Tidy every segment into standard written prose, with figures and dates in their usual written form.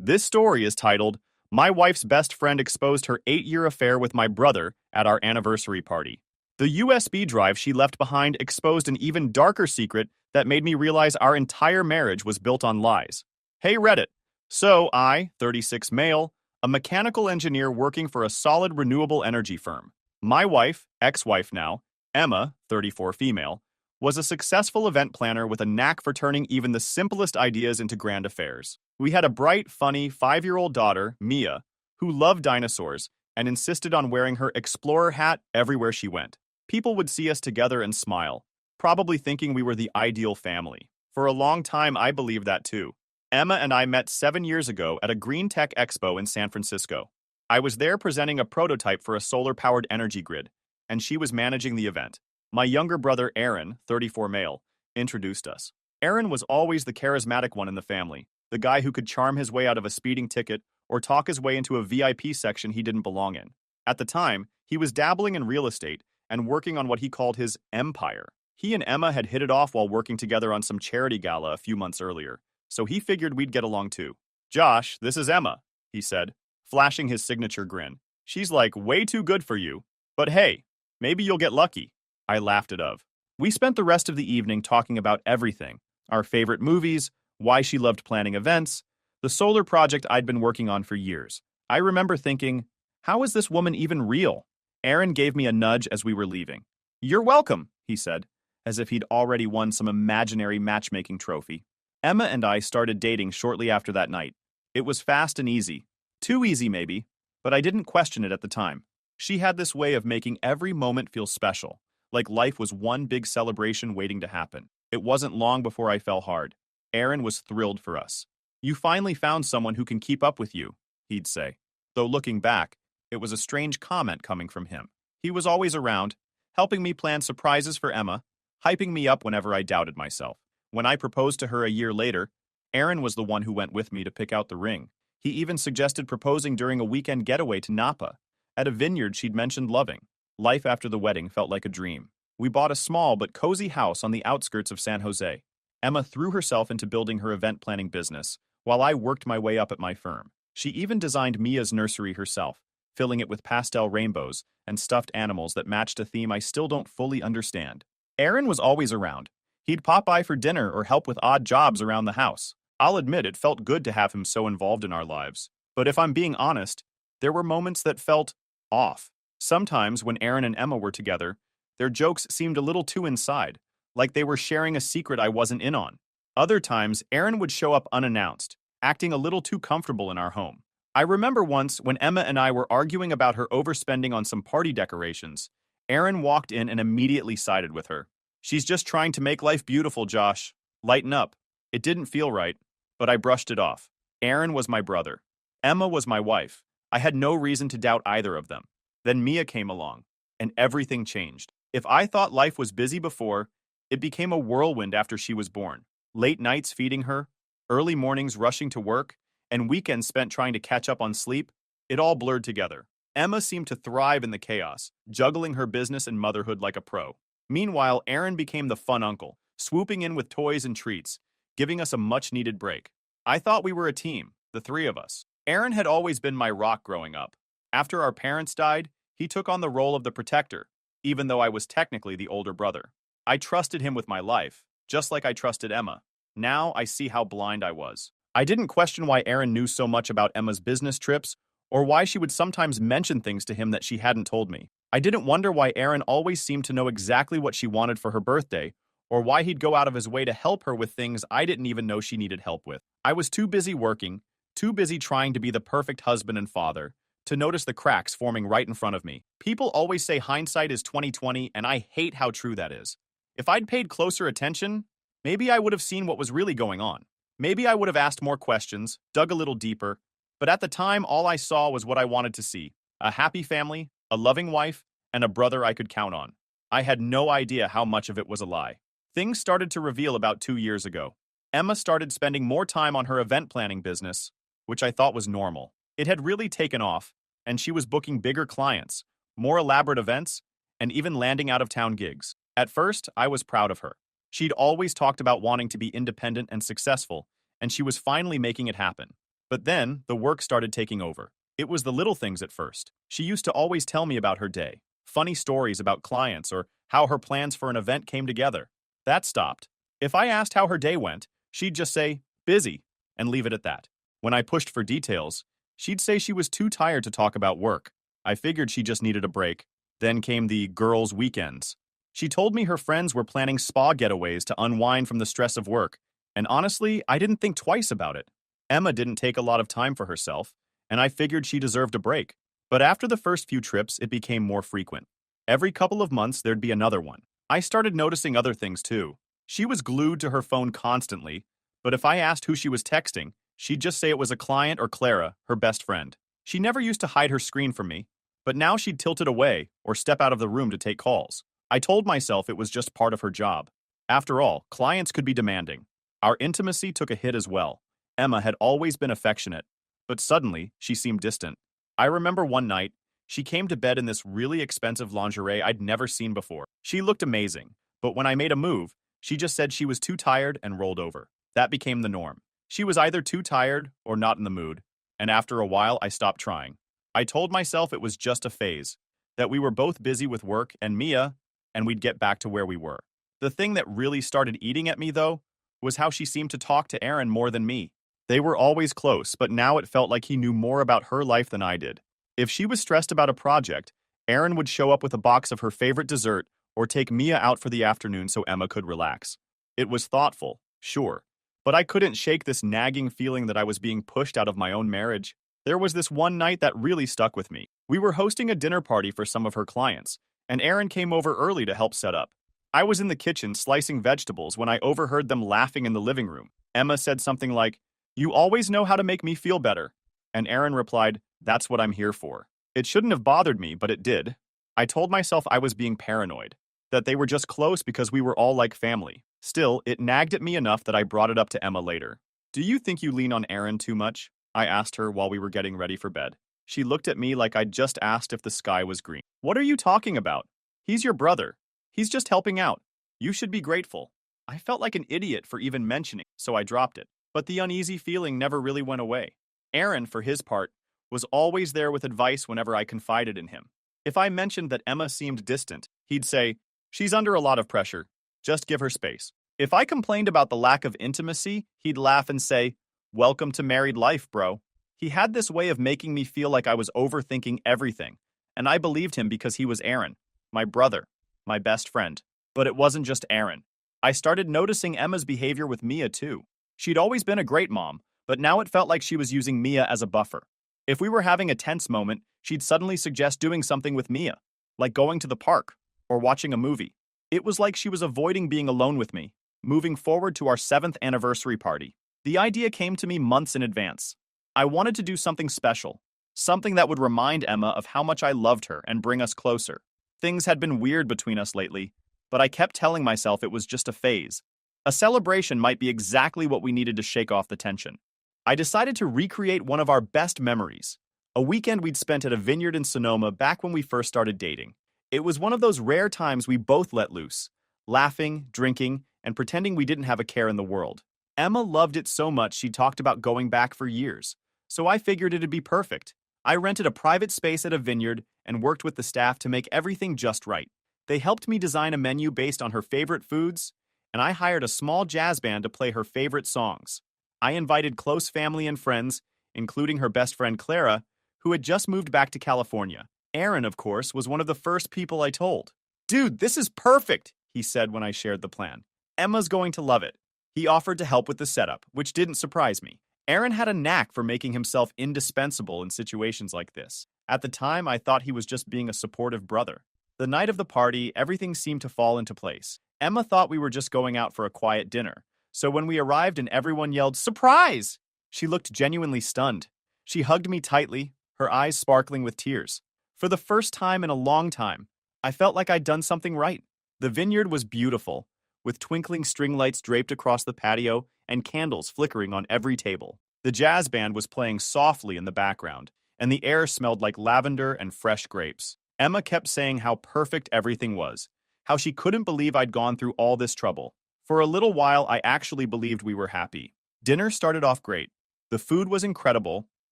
This story is titled, My Wife's Best Friend Exposed Her 8-Year Affair with My Brother at Our Anniversary Party. The USB drive she left behind exposed an even darker secret that made me realize our entire marriage was built on lies. Hey Reddit. So I, 36 male, a mechanical engineer working for a solid renewable energy firm. My wife, ex-wife now, Emma, 34 female, was a successful event planner with a knack for turning even the simplest ideas into grand affairs. We had a bright, funny 5-year-old daughter, Mia, who loved dinosaurs and insisted on wearing her explorer hat everywhere she went. People would see us together and smile, probably thinking we were the ideal family. For a long time, I believed that too. Emma and I met 7 years ago at a Green Tech Expo in San Francisco. I was there presenting a prototype for a solar-powered energy grid, and she was managing the event. My younger brother, Aaron, 34 male, introduced us. Aaron was always the charismatic one in the family, the guy who could charm his way out of a speeding ticket or talk his way into a VIP section he didn't belong in. At the time, he was dabbling in real estate and working on what he called his empire. He and Emma had hit it off while working together on some charity gala a few months earlier, so he figured we'd get along too. Josh, this is Emma, he said, flashing his signature grin. She's like way too good for you, but hey, maybe you'll get lucky. I laughed it of. We spent the rest of the evening talking about everything. Our favorite movies, why she loved planning events, the solar project I'd been working on for years. I remember thinking, how is this woman even real? Aaron gave me a nudge as we were leaving. You're welcome, he said, as if he'd already won some imaginary matchmaking trophy. Emma and I started dating shortly after that night. It was fast and easy. Too easy maybe, but I didn't question it at the time. She had this way of making every moment feel special, like life was one big celebration waiting to happen. It wasn't long before I fell hard. Aaron was thrilled for us. You finally found someone who can keep up with you, he'd say. Though looking back, it was a strange comment coming from him. He was always around, helping me plan surprises for Emma, hyping me up whenever I doubted myself. When I proposed to her a year later, Aaron was the one who went with me to pick out the ring. He even suggested proposing during a weekend getaway to Napa, at a vineyard she'd mentioned loving. Life after the wedding felt like a dream. We bought a small but cozy house on the outskirts of San Jose. Emma threw herself into building her event planning business, while I worked my way up at my firm. She even designed Mia's nursery herself, filling it with pastel rainbows and stuffed animals that matched a theme I still don't fully understand. Aaron was always around. He'd pop by for dinner or help with odd jobs around the house. I'll admit it felt good to have him so involved in our lives. But if I'm being honest, there were moments that felt off. Sometimes, when Aaron and Emma were together, their jokes seemed a little too inside, like they were sharing a secret I wasn't in on. Other times, Aaron would show up unannounced, acting a little too comfortable in our home. I remember once when Emma and I were arguing about her overspending on some party decorations, Aaron walked in and immediately sided with her. She's just trying to make life beautiful, Josh. Lighten up. It didn't feel right, but I brushed it off. Aaron was my brother. Emma was my wife. I had no reason to doubt either of them. Then Mia came along, and everything changed. If I thought life was busy before, it became a whirlwind after she was born. Late nights feeding her, early mornings rushing to work, and weekends spent trying to catch up on sleep, it all blurred together. Emma seemed to thrive in the chaos, juggling her business and motherhood like a pro. Meanwhile, Aaron became the fun uncle, swooping in with toys and treats, giving us a much-needed break. I thought we were a team, the three of us. Aaron had always been my rock growing up. After our parents died, he took on the role of the protector, even though I was technically the older brother. I trusted him with my life, just like I trusted Emma. Now I see how blind I was. I didn't question why Aaron knew so much about Emma's business trips, or why she would sometimes mention things to him that she hadn't told me. I didn't wonder why Aaron always seemed to know exactly what she wanted for her birthday, or why he'd go out of his way to help her with things I didn't even know she needed help with. I was too busy working, too busy trying to be the perfect husband and father, to notice the cracks forming right in front of me. People always say hindsight is 20/20, and I hate how true that is. If I'd paid closer attention, maybe I would have seen what was really going on. Maybe I would have asked more questions, dug a little deeper, but at the time all I saw was what I wanted to see. A happy family, a loving wife, and a brother I could count on. I had no idea how much of it was a lie. Things started to reveal about 2 years ago. Emma started spending more time on her event planning business, which I thought was normal. It had really taken off, and she was booking bigger clients, more elaborate events, and even landing out-of-town gigs. At first, I was proud of her. She'd always talked about wanting to be independent and successful, and she was finally making it happen. But then, the work started taking over. It was the little things at first. She used to always tell me about her day, funny stories about clients, or how her plans for an event came together. That stopped. If I asked how her day went, she'd just say, busy, and leave it at that. When I pushed for details, she'd say she was too tired to talk about work. I figured she just needed a break. Then came the girls' weekends. She told me her friends were planning spa getaways to unwind from the stress of work, and honestly, I didn't think twice about it. Emma didn't take a lot of time for herself, and I figured she deserved a break. But after the first few trips, it became more frequent. Every couple of months, there'd be another one. I started noticing other things too. She was glued to her phone constantly, but if I asked who she was texting, she'd just say it was a client or Clara, her best friend. She never used to hide her screen from me, but now she'd tilt it away or step out of the room to take calls. I told myself it was just part of her job. After all, clients could be demanding. Our intimacy took a hit as well. Emma had always been affectionate, but suddenly she seemed distant. I remember one night, she came to bed in this really expensive lingerie I'd never seen before. She looked amazing, but when I made a move, she just said she was too tired and rolled over. That became the norm. She was either too tired or not in the mood, and after a while I stopped trying. I told myself it was just a phase, that we were both busy with work and Mia, and we'd get back to where we were. The thing that really started eating at me, though, was how she seemed to talk to Aaron more than me. They were always close, but now it felt like he knew more about her life than I did. If she was stressed about a project, Aaron would show up with a box of her favorite dessert or take Mia out for the afternoon so Emma could relax. It was thoughtful, sure, but I couldn't shake this nagging feeling that I was being pushed out of my own marriage. There was this one night that really stuck with me. We were hosting a dinner party for some of her clients, and Aaron came over early to help set up. I was in the kitchen slicing vegetables when I overheard them laughing in the living room. Emma said something like, "You always know how to make me feel better." And Aaron replied, "That's what I'm here for." It shouldn't have bothered me, but it did. I told myself I was being paranoid, that they were just close because we were all like family. Still, it nagged at me enough that I brought it up to Emma later. "Do you think you lean on Aaron too much?" I asked her while we were getting ready for bed. She looked at me like I'd just asked if the sky was green. "What are you talking about? He's your brother. He's just helping out. You should be grateful." I felt like an idiot for even mentioning, so I dropped it. But the uneasy feeling never really went away. Aaron, for his part, was always there with advice whenever I confided in him. If I mentioned that Emma seemed distant, he'd say, "She's under a lot of pressure. Just give her space." If I complained about the lack of intimacy, he'd laugh and say, "Welcome to married life, bro." He had this way of making me feel like I was overthinking everything, and I believed him because he was Aaron, my brother, my best friend. But it wasn't just Aaron. I started noticing Emma's behavior with Mia too. She'd always been a great mom, but now it felt like she was using Mia as a buffer. If we were having a tense moment, she'd suddenly suggest doing something with Mia, like going to the park or watching a movie. It was like she was avoiding being alone with me, moving forward to our 7th anniversary party. The idea came to me months in advance. I wanted to do something special, something that would remind Emma of how much I loved her and bring us closer. Things had been weird between us lately, but I kept telling myself it was just a phase. A celebration might be exactly what we needed to shake off the tension. I decided to recreate one of our best memories, a weekend we'd spent at a vineyard in Sonoma back when we first started dating. It was one of those rare times we both let loose, laughing, drinking, and pretending we didn't have a care in the world. Emma loved it so much she talked about going back for years, so I figured it'd be perfect. I rented a private space at a vineyard and worked with the staff to make everything just right. They helped me design a menu based on her favorite foods, and I hired a small jazz band to play her favorite songs. I invited close family and friends, including her best friend Clara, who had just moved back to California. Aaron, of course, was one of the first people I told. "Dude, this is perfect," he said when I shared the plan. "Emma's going to love it." He offered to help with the setup, which didn't surprise me. Aaron had a knack for making himself indispensable in situations like this. At the time, I thought he was just being a supportive brother. The night of the party, everything seemed to fall into place. Emma thought we were just going out for a quiet dinner, so when we arrived and everyone yelled, "Surprise!" she looked genuinely stunned. She hugged me tightly, her eyes sparkling with tears. For the first time in a long time, I felt like I'd done something right. The vineyard was beautiful, with twinkling string lights draped across the patio and candles flickering on every table. The jazz band was playing softly in the background, and the air smelled like lavender and fresh grapes. Emma kept saying how perfect everything was, how she couldn't believe I'd gone through all this trouble. For a little while, I actually believed we were happy. Dinner started off great. The food was incredible,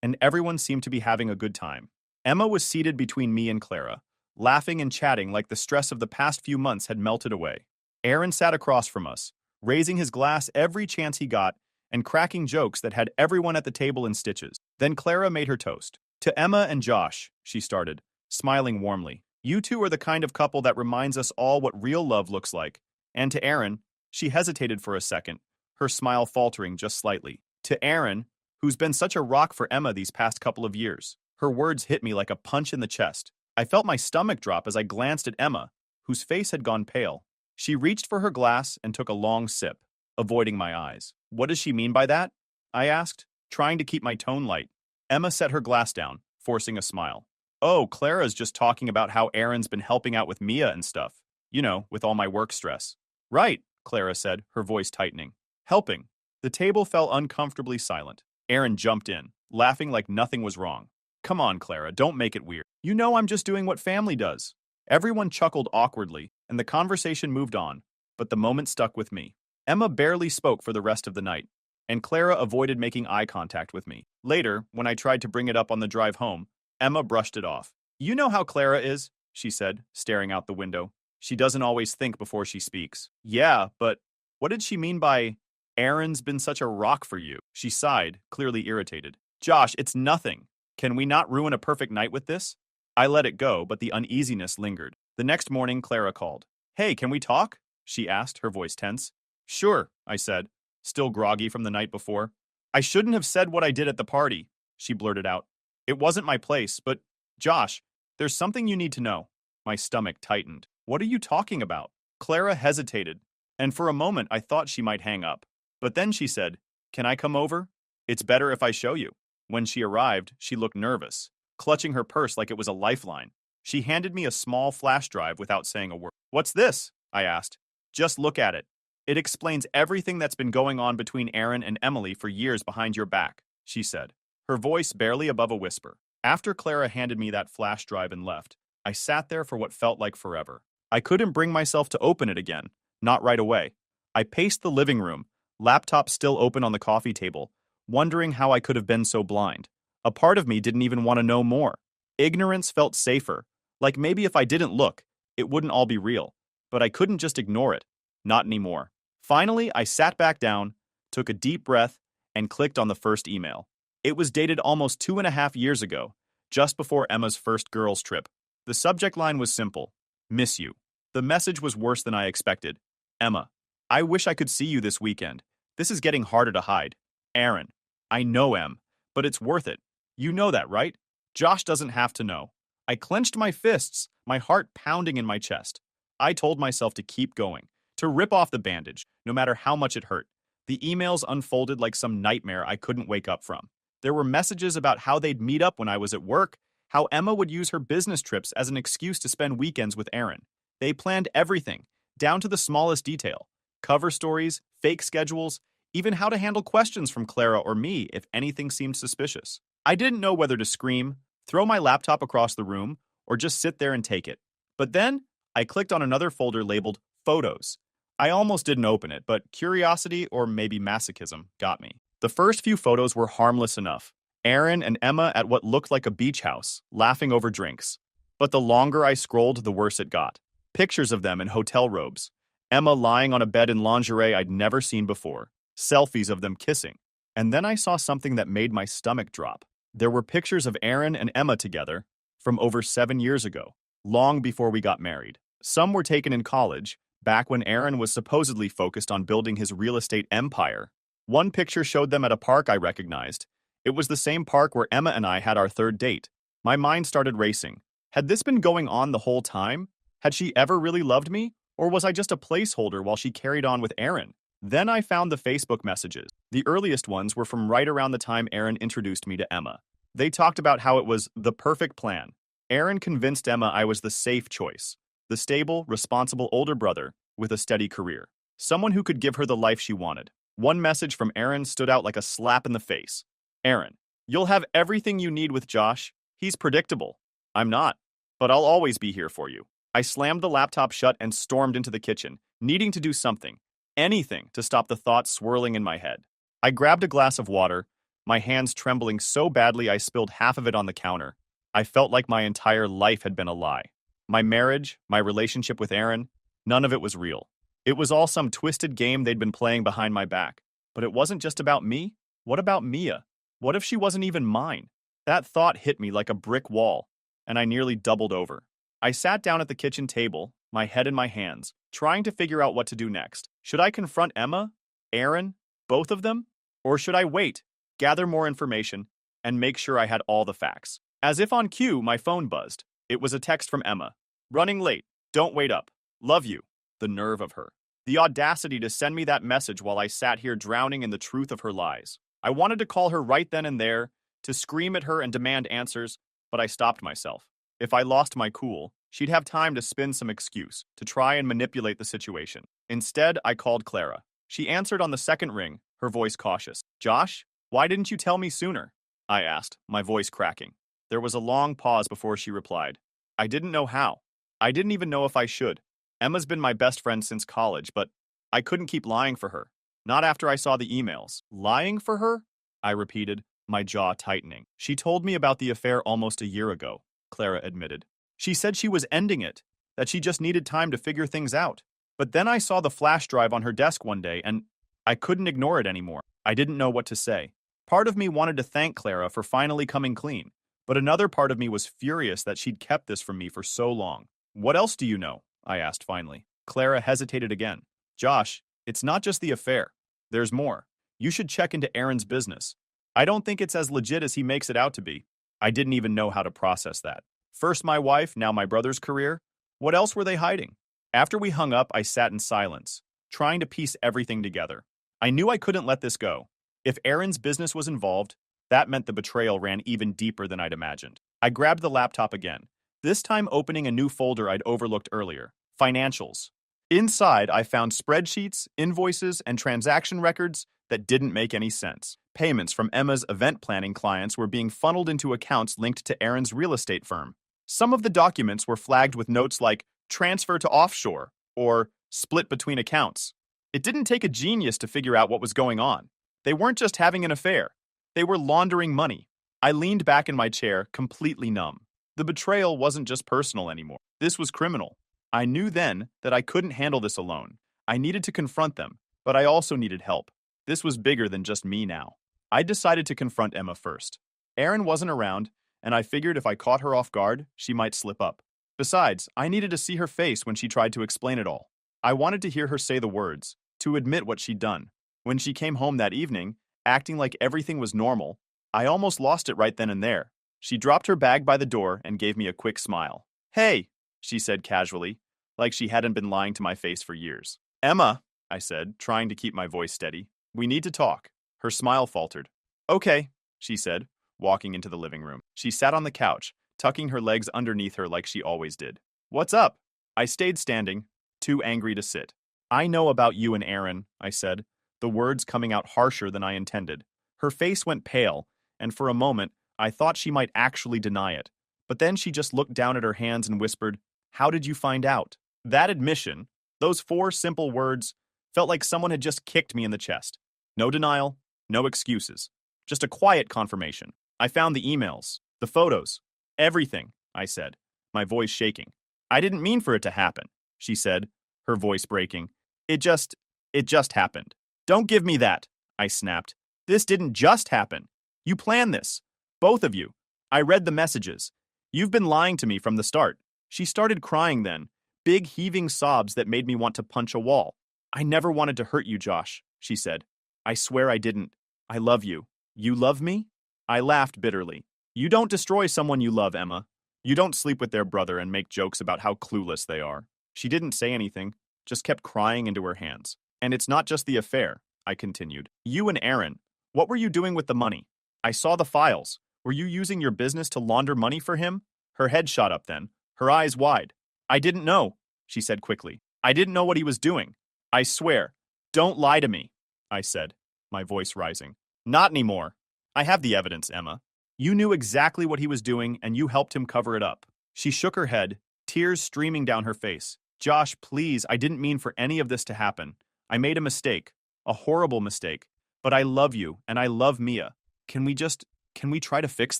and everyone seemed to be having a good time. Emma was seated between me and Clara, laughing and chatting like the stress of the past few months had melted away. Aaron sat across from us, raising his glass every chance he got and cracking jokes that had everyone at the table in stitches. Then Clara made her toast. To Emma and Josh, she started, smiling warmly. You two are the kind of couple that reminds us all what real love looks like. And to Aaron, she hesitated for a second, her smile faltering just slightly. To Aaron, who's been such a rock for Emma these past couple of years. Her words hit me like a punch in the chest. I felt my stomach drop as I glanced at Emma, whose face had gone pale. She reached for her glass and took a long sip, avoiding my eyes. What does she mean by that? I asked, trying to keep my tone light. Emma set her glass down, forcing a smile. Oh, Clara's just talking about how Aaron's been helping out with Mia and stuff. You know, with all my work stress. Right, Clara said, her voice tightening. Helping. The table fell uncomfortably silent. Aaron jumped in, laughing like nothing was wrong. Come on, Clara, don't make it weird. You know I'm just doing what family does. Everyone chuckled awkwardly, and the conversation moved on, but the moment stuck with me. Emma barely spoke for the rest of the night, and Clara avoided making eye contact with me. Later, when I tried to bring it up on the drive home, Emma brushed it off. You know how Clara is, she said, staring out the window. She doesn't always think before she speaks. Yeah, but what did she mean by, Aaron's been such a rock for you? She sighed, clearly irritated. Josh, it's nothing. Can we not ruin a perfect night with this? I let it go, but the uneasiness lingered. The next morning, Clara called. Hey, can we talk? She asked, her voice tense. Sure, I said, still groggy from the night before. I shouldn't have said what I did at the party, she blurted out. It wasn't my place, but, Josh, there's something you need to know. My stomach tightened. What are you talking about? Clara hesitated, and for a moment I thought she might hang up. But then she said, Can I come over? It's better if I show you. When she arrived, she looked nervous, clutching her purse like it was a lifeline. She handed me a small flash drive without saying a word. What's this? I asked. Just look at it. It explains everything that's been going on between Aaron and Emily for years behind your back, she said, her voice barely above a whisper. After Clara handed me that flash drive and left, I sat there for what felt like forever. I couldn't bring myself to open it again, not right away. I paced the living room, laptop still open on the coffee table, wondering how I could have been so blind. A part of me didn't even want to know more. Ignorance felt safer, like maybe if I didn't look, it wouldn't all be real. But I couldn't just ignore it. Not anymore. Finally, I sat back down, took a deep breath, and clicked on the first email. It was dated almost 2.5 years ago, just before Emma's first girls' trip. The subject line was simple. Miss you. The message was worse than I expected. Emma, I wish I could see you this weekend. This is getting harder to hide. Aaron, I know Em, but it's worth it. You know that, right? Josh doesn't have to know. I clenched my fists, my heart pounding in my chest. I told myself to keep going, to rip off the bandage, no matter how much it hurt. The emails unfolded like some nightmare I couldn't wake up from. There were messages about how they'd meet up when I was at work, how Emma would use her business trips as an excuse to spend weekends with Aaron. They planned everything, down to the smallest detail. Cover stories, fake schedules, even how to handle questions from Clara or me if anything seemed suspicious. I didn't know whether to scream, throw my laptop across the room, or just sit there and take it. But then, I clicked on another folder labeled Photos. I almost didn't open it, but curiosity or maybe masochism got me. The first few photos were harmless enough. Aaron and Emma at what looked like a beach house, laughing over drinks. But the longer I scrolled, the worse it got. Pictures of them in hotel robes. Emma lying on a bed in lingerie I'd never seen before. Selfies of them kissing. And then I saw something that made my stomach drop. There were pictures of Aaron and Emma together from over 7 years ago, long before we got married. Some were taken in college, back when Aaron was supposedly focused on building his real estate empire. One picture showed them at a park I recognized. It was the same park where Emma and I had our third date. My mind started racing. Had this been going on the whole time? Had she ever really loved me? Or was I just a placeholder while she carried on with Aaron? Then I found the Facebook messages. The earliest ones were from right around the time Aaron introduced me to Emma. They talked about how it was the perfect plan. Aaron convinced Emma I was the safe choice, the stable, responsible older brother with a steady career, someone who could give her the life she wanted. One message from Aaron stood out like a slap in the face. Aaron, you'll have everything you need with Josh. He's predictable. I'm not, but I'll always be here for you. I slammed the laptop shut and stormed into the kitchen, needing to do something, anything to stop the thoughts swirling in my head. I grabbed a glass of water, my hands trembling so badly I spilled half of it on the counter. I felt like my entire life had been a lie. My marriage, my relationship with Aaron, none of it was real. It was all some twisted game they'd been playing behind my back. But it wasn't just about me. What about Mia? What if she wasn't even mine? That thought hit me like a brick wall, and I nearly doubled over. I sat down at the kitchen table, my head in my hands, trying to figure out what to do next. Should I confront Emma? Aaron? Both of them? Or should I wait, gather more information, and make sure I had all the facts? As if on cue, my phone buzzed. It was a text from Emma. Running late. Don't wait up. Love you. The nerve of her. The audacity to send me that message while I sat here drowning in the truth of her lies. I wanted to call her right then and there, to scream at her and demand answers, but I stopped myself. If I lost my cool, she'd have time to spin some excuse, to try and manipulate the situation. Instead, I called Clara. She answered on the second ring, her voice cautious. Josh, why didn't you tell me sooner? I asked, my voice cracking. There was a long pause before she replied. I didn't know how. I didn't even know if I should. Emma's been my best friend since college, but I couldn't keep lying for her. Not after I saw the emails. Lying for her? I repeated, my jaw tightening. She told me about the affair almost a year ago, Clara admitted. She said she was ending it, that she just needed time to figure things out. But then I saw the flash drive on her desk one day, and I couldn't ignore it anymore. I didn't know what to say. Part of me wanted to thank Clara for finally coming clean, but another part of me was furious that she'd kept this from me for so long. What else do you know? I asked finally. Clara hesitated again. Josh, it's not just the affair. There's more. You should check into Aaron's business. I don't think it's as legit as he makes it out to be. I didn't even know how to process that. First my wife, now my brother's career. What else were they hiding? After we hung up, I sat in silence, trying to piece everything together. I knew I couldn't let this go. If Aaron's business was involved, that meant the betrayal ran even deeper than I'd imagined. I grabbed the laptop again, this time opening a new folder I'd overlooked earlier. Financials. Inside, I found spreadsheets, invoices, and transaction records that didn't make any sense. Payments from Emma's event planning clients were being funneled into accounts linked to Aaron's real estate firm. Some of the documents were flagged with notes like transfer to offshore or split between accounts. It didn't take a genius to figure out what was going on. They weren't just having an affair. They were laundering money. I leaned back in my chair, completely numb. The betrayal wasn't just personal anymore. This was criminal. I knew then that I couldn't handle this alone. I needed to confront them, but I also needed help. This was bigger than just me now. I decided to confront Emma first. Aaron wasn't around, and I figured if I caught her off guard, she might slip up. Besides, I needed to see her face when she tried to explain it all. I wanted to hear her say the words, to admit what she'd done. When she came home that evening, acting like everything was normal, I almost lost it right then and there. She dropped her bag by the door and gave me a quick smile. Hey, she said casually, like she hadn't been lying to my face for years. Emma, I said, trying to keep my voice steady. We need to talk. Her smile faltered. Okay, she said, walking into the living room. She sat on the couch, tucking her legs underneath her like she always did. What's up? I stayed standing, too angry to sit. I know about you and Aaron, I said, the words coming out harsher than I intended. Her face went pale, and for a moment, I thought she might actually deny it. But then she just looked down at her hands and whispered, How did you find out? That admission, those 4 simple words, felt like someone had just kicked me in the chest. No denial, no excuses. Just a quiet confirmation. I found the emails, the photos, everything, I said, my voice shaking. I didn't mean for it to happen, she said, her voice breaking. It just happened. Don't give me that, I snapped. This didn't just happen. You planned this. Both of you. I read the messages. You've been lying to me from the start. She started crying then, big heaving sobs that made me want to punch a wall. I never wanted to hurt you, Josh, she said. I swear I didn't. I love you. You love me? I laughed bitterly. You don't destroy someone you love, Emma. You don't sleep with their brother and make jokes about how clueless they are. She didn't say anything, just kept crying into her hands. And it's not just the affair, I continued. You and Aaron, what were you doing with the money? I saw the files. Were you using your business to launder money for him? Her head shot up then, her eyes wide. I didn't know, she said quickly. I didn't know what he was doing. I swear. Don't lie to me, I said, my voice rising. Not anymore. I have the evidence, Emma. You knew exactly what he was doing and you helped him cover it up. She shook her head, tears streaming down her face. Josh, please, I didn't mean for any of this to happen. I made a mistake, a horrible mistake. But I love you and I love Mia. Can we just, can we try to fix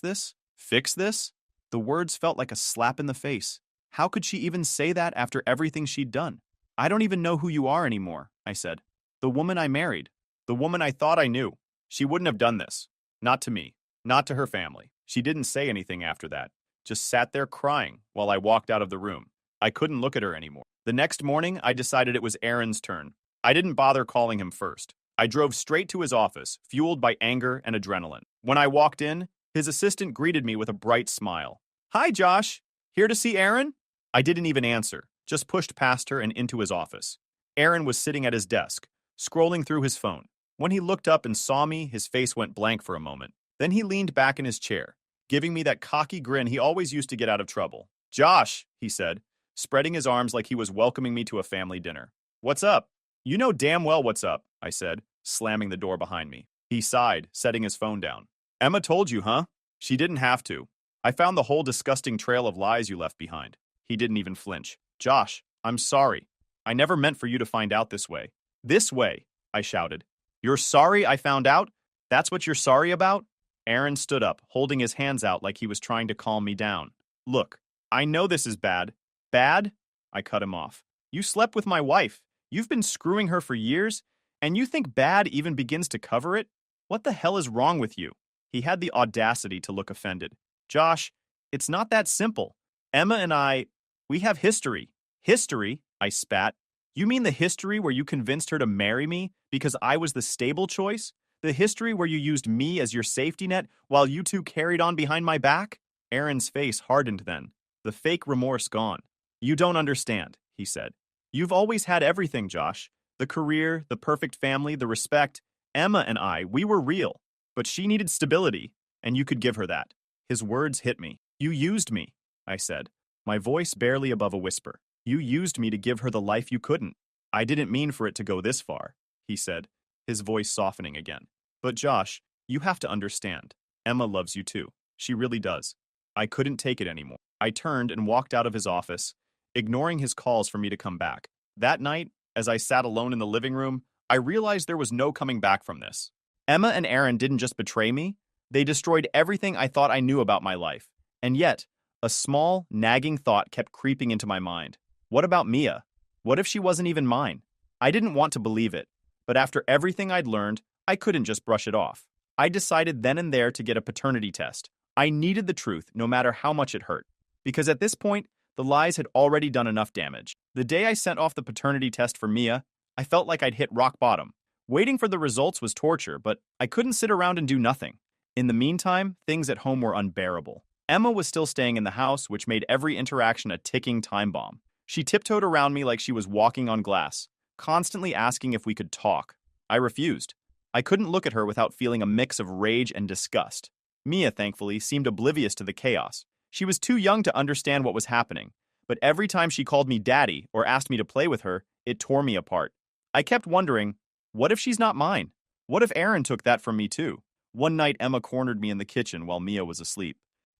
this? Fix this? The words felt like a slap in the face. How could she even say that after everything she'd done? I don't even know who you are anymore, I said. The woman I married. The woman I thought I knew. She wouldn't have done this. Not to me. Not to her family. She didn't say anything after that. Just sat there crying while I walked out of the room. I couldn't look at her anymore. The next morning, I decided it was Aaron's turn. I didn't bother calling him first. I drove straight to his office, fueled by anger and adrenaline. When I walked in, his assistant greeted me with a bright smile. Hi, Josh. Here to see Aaron? I didn't even answer, just pushed past her and into his office. Aaron was sitting at his desk, scrolling through his phone. When he looked up and saw me, his face went blank for a moment. Then he leaned back in his chair, giving me that cocky grin he always used to get out of trouble. Josh, he said, spreading his arms like he was welcoming me to a family dinner. What's up? You know damn well what's up, I said, slamming the door behind me. He sighed, setting his phone down. Emma told you, huh? She didn't have to. I found the whole disgusting trail of lies you left behind. He didn't even flinch. Josh, I'm sorry. I never meant for you to find out this way. This way, I shouted. You're sorry I found out? That's what you're sorry about? Aaron stood up, holding his hands out like he was trying to calm me down. Look, I know this is bad. Bad? I cut him off. You slept with my wife. You've been screwing her for years, and you think bad even begins to cover it? What the hell is wrong with you? He had the audacity to look offended. Josh, it's not that simple. Emma and we have history. History? I spat. You mean the history where you convinced her to marry me because I was the stable choice? The history where you used me as your safety net while you two carried on behind my back? Aaron's face hardened then, the fake remorse gone. You don't understand, he said. You've always had everything, Josh. The career, the perfect family, the respect. Emma and we were real. But she needed stability, and you could give her that. His words hit me. You used me, I said, my voice barely above a whisper. You used me to give her the life you couldn't. I didn't mean for it to go this far, he said, his voice softening again. But Josh, you have to understand. Emma loves you too. She really does. I couldn't take it anymore. I turned and walked out of his office, ignoring his calls for me to come back. That night, as I sat alone in the living room, I realized there was no coming back from this. Emma and Aaron didn't just betray me, they destroyed everything I thought I knew about my life. And yet, a small, nagging thought kept creeping into my mind. What about Mia? What if she wasn't even mine? I didn't want to believe it, but after everything I'd learned, I couldn't just brush it off. I decided then and there to get a paternity test. I needed the truth, no matter how much it hurt. Because at this point, the lies had already done enough damage. The day I sent off the paternity test for Mia, I felt like I'd hit rock bottom. Waiting for the results was torture, but I couldn't sit around and do nothing. In the meantime, things at home were unbearable. Emma was still staying in the house, which made every interaction a ticking time bomb. She tiptoed around me like she was walking on glass, constantly asking if we could talk. I refused. I couldn't look at her without feeling a mix of rage and disgust. Mia, thankfully, seemed oblivious to the chaos. She was too young to understand what was happening, but every time she called me daddy or asked me to play with her, it tore me apart. I kept wondering, what if she's not mine? What if Aaron took that from me too? One night, Emma cornered me in the kitchen while Mia was asleep.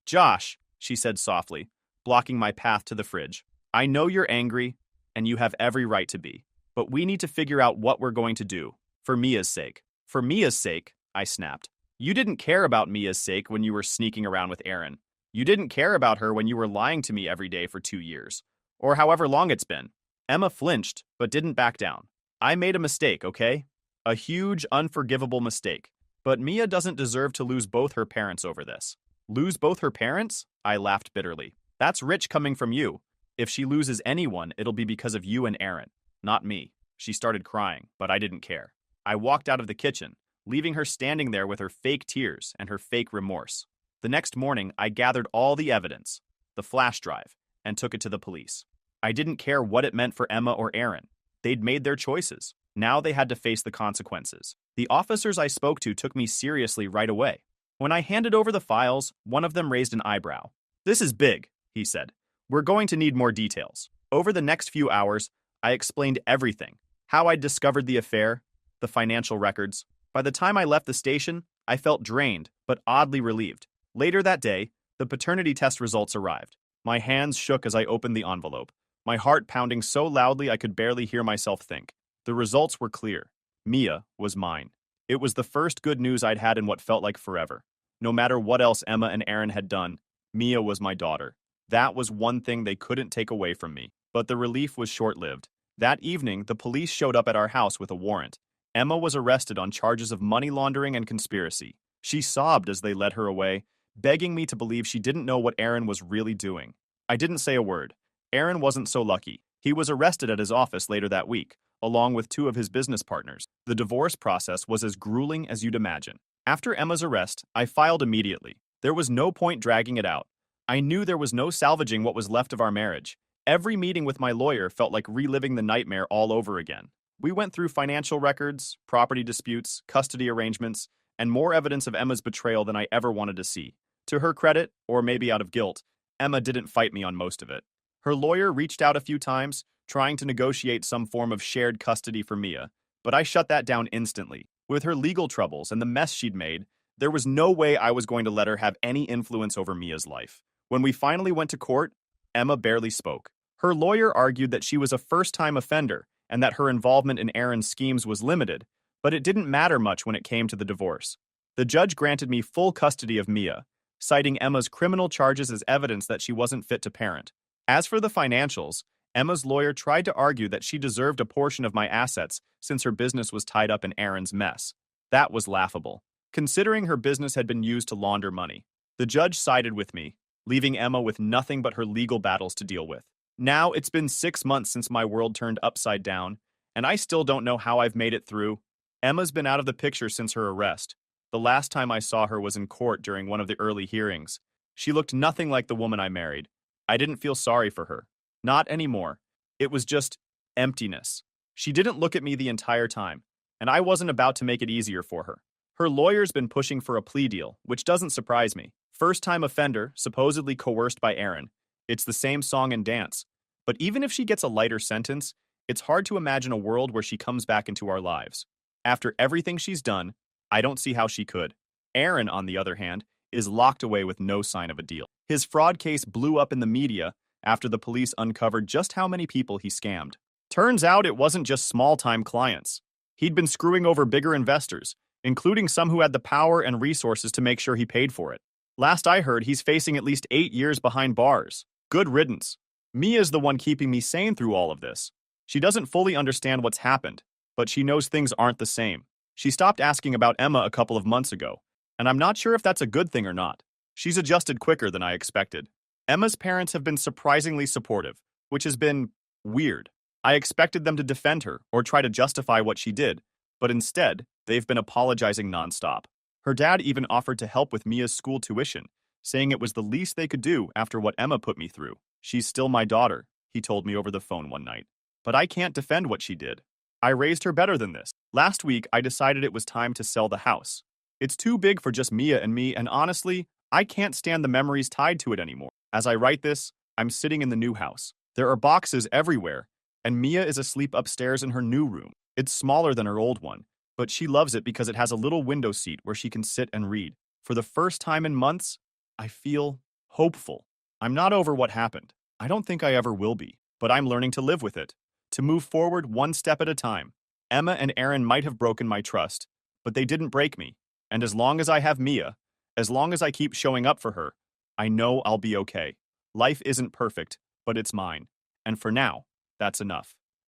Josh, she said softly, blocking my path to the fridge. I know you're angry, and you have every right to be, but we need to figure out what we're going to do, for Mia's sake. For Mia's sake, I snapped. You didn't care about Mia's sake when you were sneaking around with Aaron. You didn't care about her when you were lying to me every day for 2 years, or however long it's been. Emma flinched, but didn't back down. I made a mistake, okay? A huge, unforgivable mistake. But Mia doesn't deserve to lose both her parents over this. Lose both her parents? I laughed bitterly. That's rich coming from you. If she loses anyone, it'll be because of you and Aaron, not me. She started crying, but I didn't care. I walked out of the kitchen, leaving her standing there with her fake tears and her fake remorse. The next morning, I gathered all the evidence, the flash drive, and took it to the police. I didn't care what it meant for Emma or Aaron. They'd made their choices. Now they had to face the consequences. The officers I spoke to took me seriously right away. When I handed over the files, one of them raised an eyebrow. This is big, he said. We're going to need more details. Over the next few hours, I explained everything. How I'd discovered the affair, the financial records. By the time I left the station, I felt drained, but oddly relieved. Later that day, the paternity test results arrived. My hands shook as I opened the envelope, my heart pounding so loudly I could barely hear myself think. The results were clear. Mia was mine. It was the first good news I'd had in what felt like forever. No matter what else Emma and Aaron had done, Mia was my daughter. That was one thing they couldn't take away from me. But the relief was short-lived. That evening, the police showed up at our house with a warrant. Emma was arrested on charges of money laundering and conspiracy. She sobbed as they led her away, begging me to believe she didn't know what Aaron was really doing. I didn't say a word. Aaron wasn't so lucky. He was arrested at his office later that week, along with two of his business partners. The divorce process was as grueling as you'd imagine. After Emma's arrest, I filed immediately. There was no point dragging it out. I knew there was no salvaging what was left of our marriage. Every meeting with my lawyer felt like reliving the nightmare all over again. We went through financial records, property disputes, custody arrangements, and more evidence of Emma's betrayal than I ever wanted to see. To her credit, or maybe out of guilt, Emma didn't fight me on most of it. Her lawyer reached out a few times, trying to negotiate some form of shared custody for Mia, but I shut that down instantly. With her legal troubles and the mess she'd made, there was no way I was going to let her have any influence over Mia's life. When we finally went to court, Emma barely spoke. Her lawyer argued that she was a first-time offender and that her involvement in Aaron's schemes was limited, but it didn't matter much when it came to the divorce. The judge granted me full custody of Mia, citing Emma's criminal charges as evidence that she wasn't fit to parent. As for the financials, Emma's lawyer tried to argue that she deserved a portion of my assets since her business was tied up in Aaron's mess. That was laughable, considering her business had been used to launder money. The judge sided with me, leaving Emma with nothing but her legal battles to deal with. Now it's been 6 months since my world turned upside down, and I still don't know how I've made it through. Emma's been out of the picture since her arrest. The last time I saw her was in court during one of the early hearings. She looked nothing like the woman I married. I didn't feel sorry for her. Not anymore. It was just emptiness. She didn't look at me the entire time, and I wasn't about to make it easier for her. Her lawyer's been pushing for a plea deal, which doesn't surprise me. First-time offender, supposedly coerced by Aaron. It's the same song and dance. But even if she gets a lighter sentence, it's hard to imagine a world where she comes back into our lives. After everything she's done, I don't see how she could. Aaron, on the other hand, is locked away with no sign of a deal. His fraud case blew up in the media after the police uncovered just how many people he scammed. Turns out it wasn't just small-time clients. He'd been screwing over bigger investors, including some who had the power and resources to make sure he paid for it. Last I heard, he's facing at least 8 years behind bars. Good riddance. Mia's the one keeping me sane through all of this. She doesn't fully understand what's happened, but she knows things aren't the same. She stopped asking about Emma a couple of months ago, and I'm not sure if that's a good thing or not. She's adjusted quicker than I expected. Emma's parents have been surprisingly supportive, which has been weird. I expected them to defend her or try to justify what she did, but instead, they've been apologizing nonstop. Her dad even offered to help with Mia's school tuition, saying it was the least they could do after what Emma put me through. She's still my daughter, he told me over the phone one night. But I can't defend what she did. I raised her better than this. Last week, I decided it was time to sell the house. It's too big for just Mia and me, and honestly, I can't stand the memories tied to it anymore. As I write this, I'm sitting in the new house. There are boxes everywhere, and Mia is asleep upstairs in her new room. It's smaller than her old one, but she loves it because it has a little window seat where she can sit and read. For the first time in months, I feel hopeful. I'm not over what happened. I don't think I ever will be, but I'm learning to live with it, to move forward one step at a time. Emma and Aaron might have broken my trust, but they didn't break me. And as long as I have Mia, as long as I keep showing up for her, I know I'll be okay. Life isn't perfect, but it's mine. And for now, that's enough.